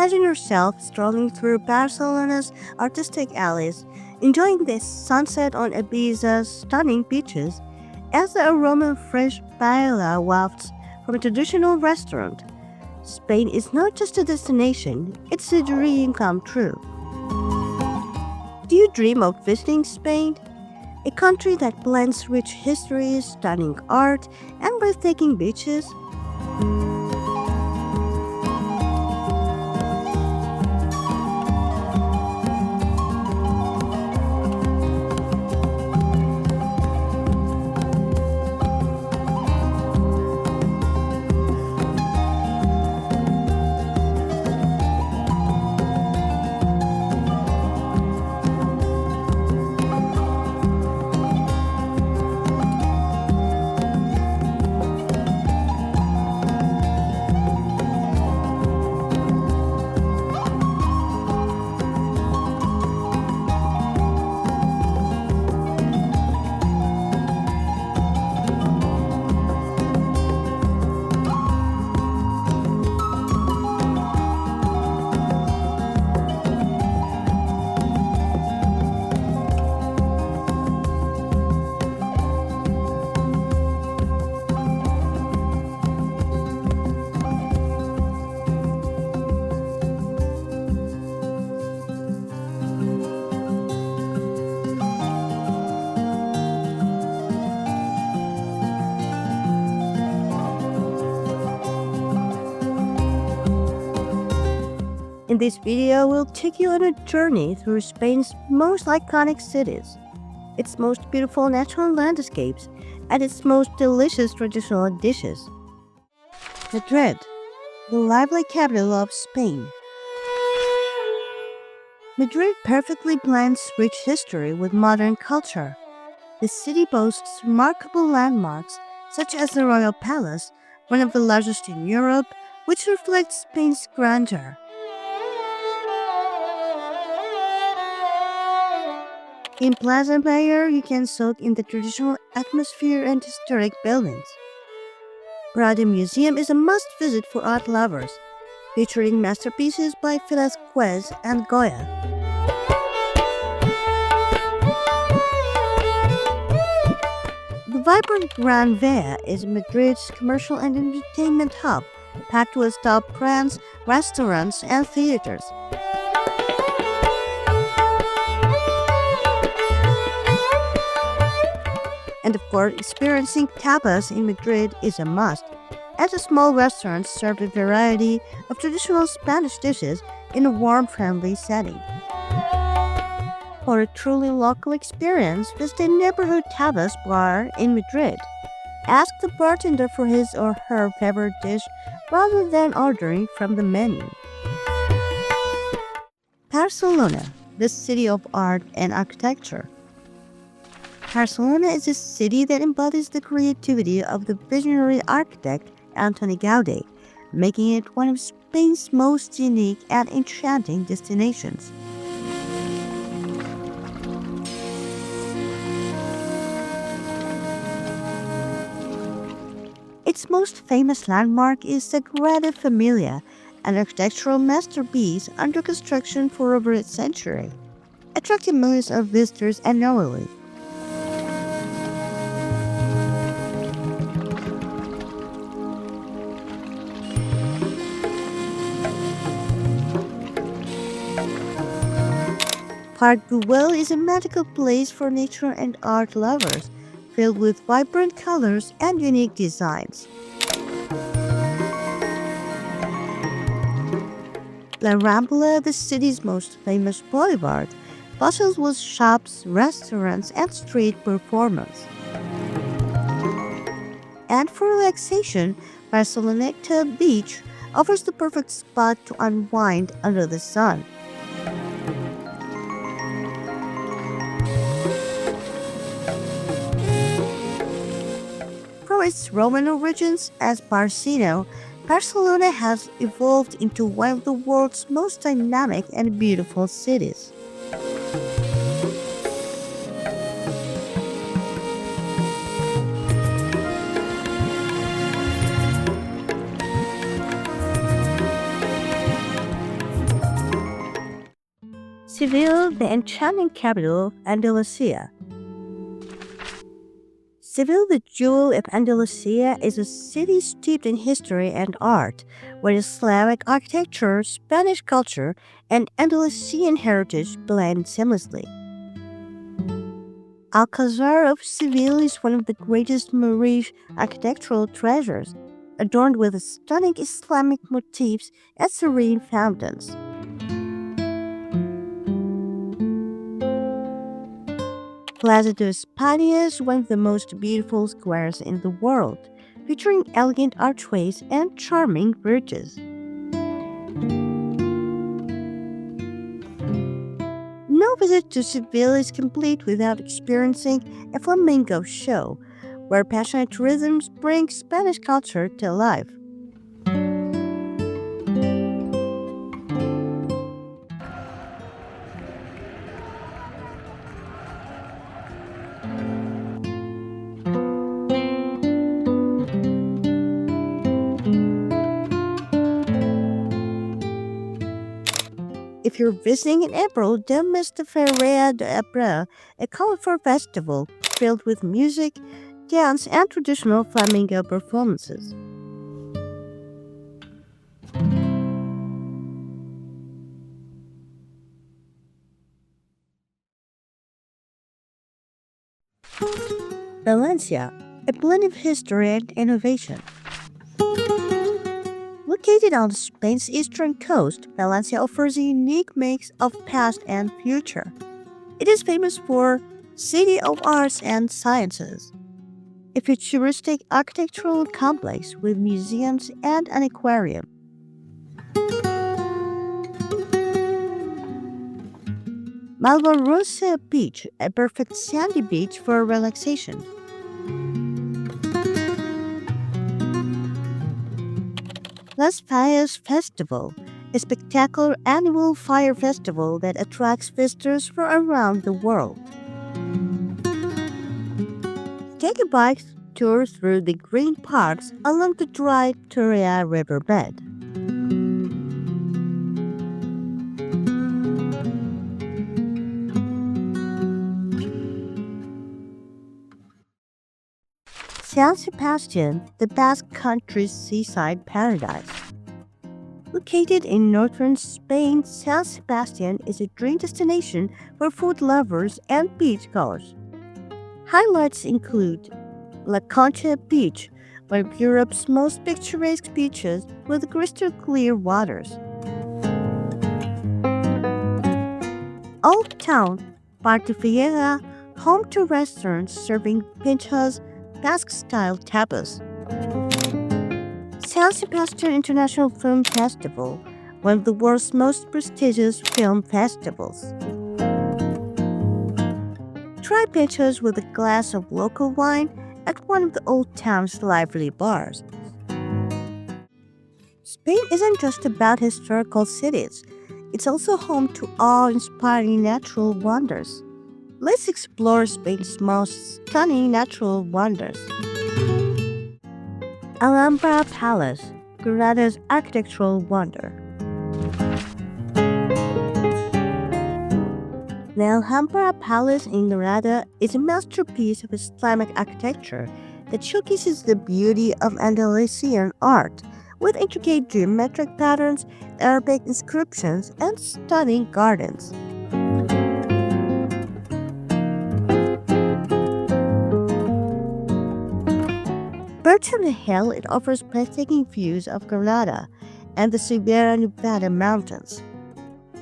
Imagine yourself strolling through Barcelona's artistic alleys, enjoying the sunset on Ibiza's stunning beaches as the aroma of fresh paella wafts from a traditional restaurant. Spain is not just a destination, it's a dream come true. Do you dream of visiting Spain? A country that blends rich history, stunning art, and breathtaking beaches? In this video, we'll take you on a journey through Spain's most iconic cities, its most beautiful natural landscapes, and its most delicious traditional dishes. Madrid, the lively capital of Spain. Madrid perfectly blends rich history with modern culture. The city boasts remarkable landmarks such as the Royal Palace, one of the largest in Europe, which reflects Spain's grandeur. In Plaza Mayor, you can soak in the traditional atmosphere and historic buildings. Prado Museum is a must-visit for art lovers, featuring masterpieces by Velázquez and Goya. The vibrant Gran Via is Madrid's commercial and entertainment hub, packed with top brands, restaurants, and theaters. And of course, experiencing tapas in Madrid is a must, as the small restaurants serve a variety of traditional Spanish dishes in a warm, friendly setting. For a truly local experience, visit a neighborhood tapas bar in Madrid. Ask the bartender for his or her favorite dish rather than ordering from the menu. Barcelona, the city of art and architecture. Barcelona is a city that embodies the creativity of the visionary architect Antoni Gaudí, making it one of Spain's most unique and enchanting destinations. Its most famous landmark is the Sagrada Familia, an architectural masterpiece under construction for over a century, attracting millions of visitors annually. Parc Güell is a magical place for nature and art lovers, filled with vibrant colors and unique designs. La Rambla, the city's most famous boulevard, bustles with shops, restaurants, and street performers. And for relaxation, Barceloneta Beach offers the perfect spot to unwind under the sun. From its Roman origins as Barcino, Barcelona has evolved into one of the world's most dynamic and beautiful cities. Seville, the enchanting capital of Andalusia. Seville, the jewel of Andalusia, is a city steeped in history and art, where Islamic architecture, Spanish culture, and Andalusian heritage blend seamlessly. Alcazar of Seville is one of the greatest Moorish architectural treasures, adorned with stunning Islamic motifs and serene fountains. Plaza de España is one of the most beautiful squares in the world, featuring elegant archways and charming bridges. No visit to Seville is complete without experiencing a flamenco show, where passionate rhythms bring Spanish culture to life. If you're visiting in April, don't miss the Feria de Abra, a colorful festival filled with music, dance, and traditional flamenco performances. Valencia, a blend of history and innovation. Located on Spain's eastern coast, Valencia offers a unique mix of past and future. It is famous for City of Arts and Sciences, a futuristic architectural complex with museums and an aquarium. Mallorca Beach, a perfect sandy beach for relaxation. Las Fallas Festival, a spectacular annual fire festival that attracts visitors from around the world. Take a bike tour through the green parks along the dry Turia riverbed. San Sebastián, the Basque country's seaside paradise. Located in northern Spain, San Sebastián is a dream destination for food lovers and beachgoers. Highlights include La Concha Beach, one of Europe's most picturesque beaches with crystal clear waters. Old Town, Parque home to restaurants serving pinchos, Basque-style tapas. San Sebastian International Film Festival, one of the world's most prestigious film festivals. Try pinchos with a glass of local wine at one of the old town's lively bars. Spain isn't just about historical cities, it's also home to awe-inspiring natural wonders. Let's explore Spain's most stunning natural wonders. Alhambra Palace, Granada's architectural wonder. The Alhambra Palace in Granada is a masterpiece of Islamic architecture that showcases the beauty of Andalusian art, with intricate geometric patterns, Arabic inscriptions, and stunning gardens. Perched on the hill, it offers breathtaking views of Granada and the Sierra Nevada mountains.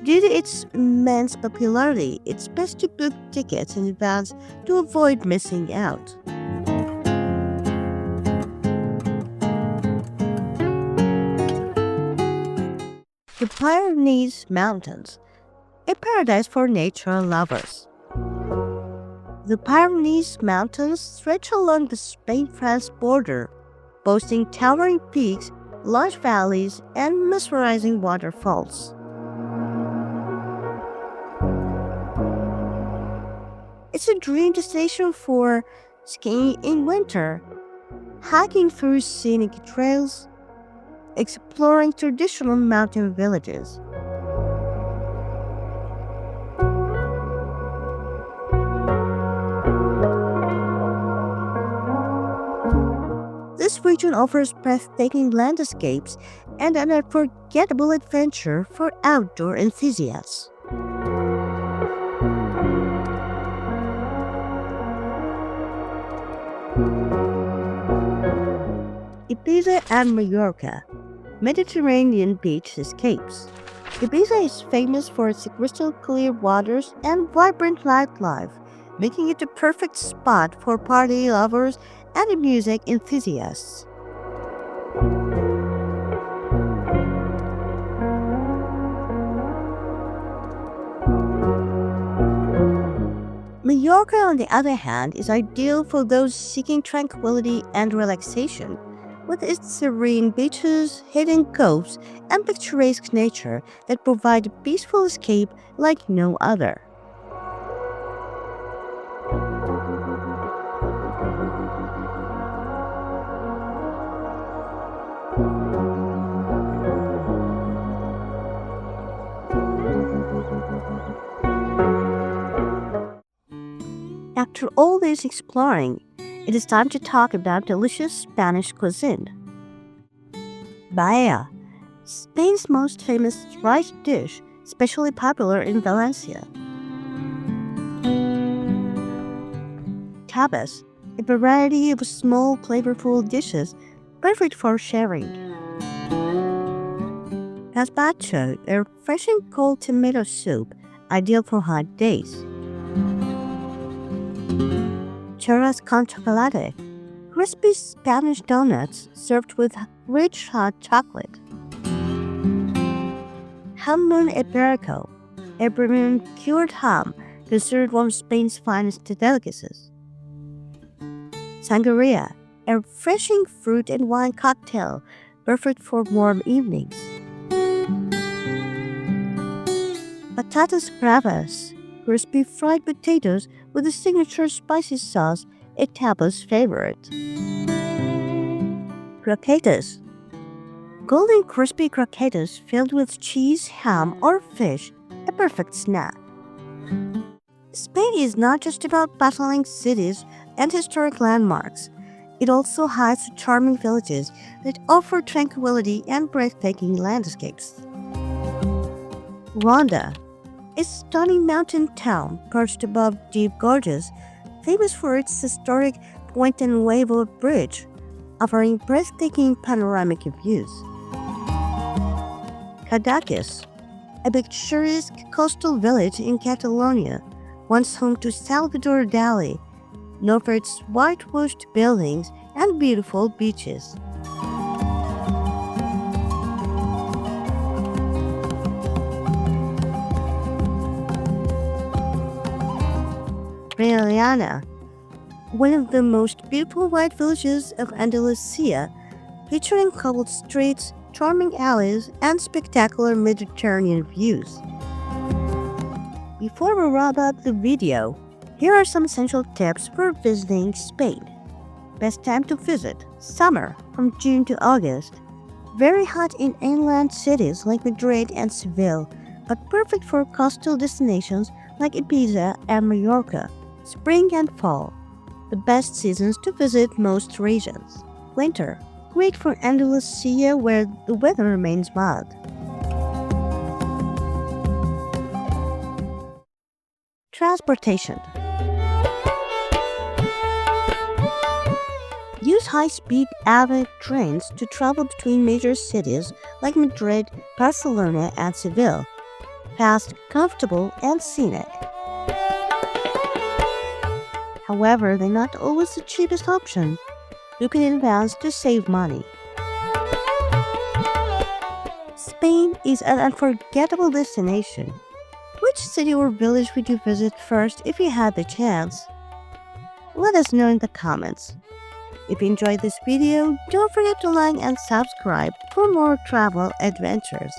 Due to its immense popularity, it's best to book tickets in advance to avoid missing out. The Pyrenees Mountains, a paradise for nature lovers. The Pyrenees Mountains stretch along the Spain-France border, boasting towering peaks, large valleys, and mesmerizing waterfalls. It's a dream destination for skiing in winter, hiking through scenic trails, exploring traditional mountain villages. This region offers breathtaking landscapes and an unforgettable adventure for outdoor enthusiasts. Ibiza and Mallorca, Mediterranean beach escapes. Ibiza is famous for its crystal clear waters and vibrant nightlife, making it the perfect spot for party lovers and music enthusiasts. Mallorca, on the other hand, is ideal for those seeking tranquility and relaxation. With its serene beaches, hidden coves, and picturesque nature that provide a peaceful escape like no other. After all this exploring, it is time to talk about delicious Spanish cuisine. Paella, Spain's most famous rice dish, especially popular in Valencia. Tapas, a variety of small, flavorful dishes perfect for sharing. Gazpacho, a refreshing cold tomato soup, ideal for hot days. Churros con chocolate, crispy Spanish donuts served with rich hot chocolate. Jamón ibérico, a premium cured ham considered one of Spain's finest delicacies. Sangria, a refreshing fruit and wine cocktail perfect for warm evenings. Patatas bravas, crispy fried potatoes with a signature spicy sauce, a tapas favorite. Croquetas, golden crispy croquetas filled with cheese, ham, or fish, a perfect snack. Spain is not just about bustling cities and historic landmarks. It also has charming villages that offer tranquility and breathtaking landscapes. Ronda, a stunning mountain town perched above deep gorges, famous for its historic Puente Nuevo bridge, offering breathtaking panoramic views. Cadaqués, a picturesque coastal village in Catalonia, once home to Salvador Dali, known for its whitewashed buildings and beautiful beaches. Paella, one of the most beautiful white villages of Andalusia, featuring cobbled streets, charming alleys, and spectacular Mediterranean views. Before we wrap up the video, here are some essential tips for visiting Spain. Best time to visit: summer, from June to August. Very hot in inland cities like Madrid and Seville, but perfect for coastal destinations like Ibiza and Mallorca. Spring and fall, the best seasons to visit most regions. Winter, great for Andalusia where the weather remains mild. Transportation. Use high-speed AVE trains to travel between major cities like Madrid, Barcelona, and Seville. Fast, comfortable, and scenic. However, they're not always the cheapest option. Book in advance to save money. Spain is an unforgettable destination. Which city or village would you visit first if you had the chance? Let us know in the comments. If you enjoyed this video, don't forget to like and subscribe for more travel adventures.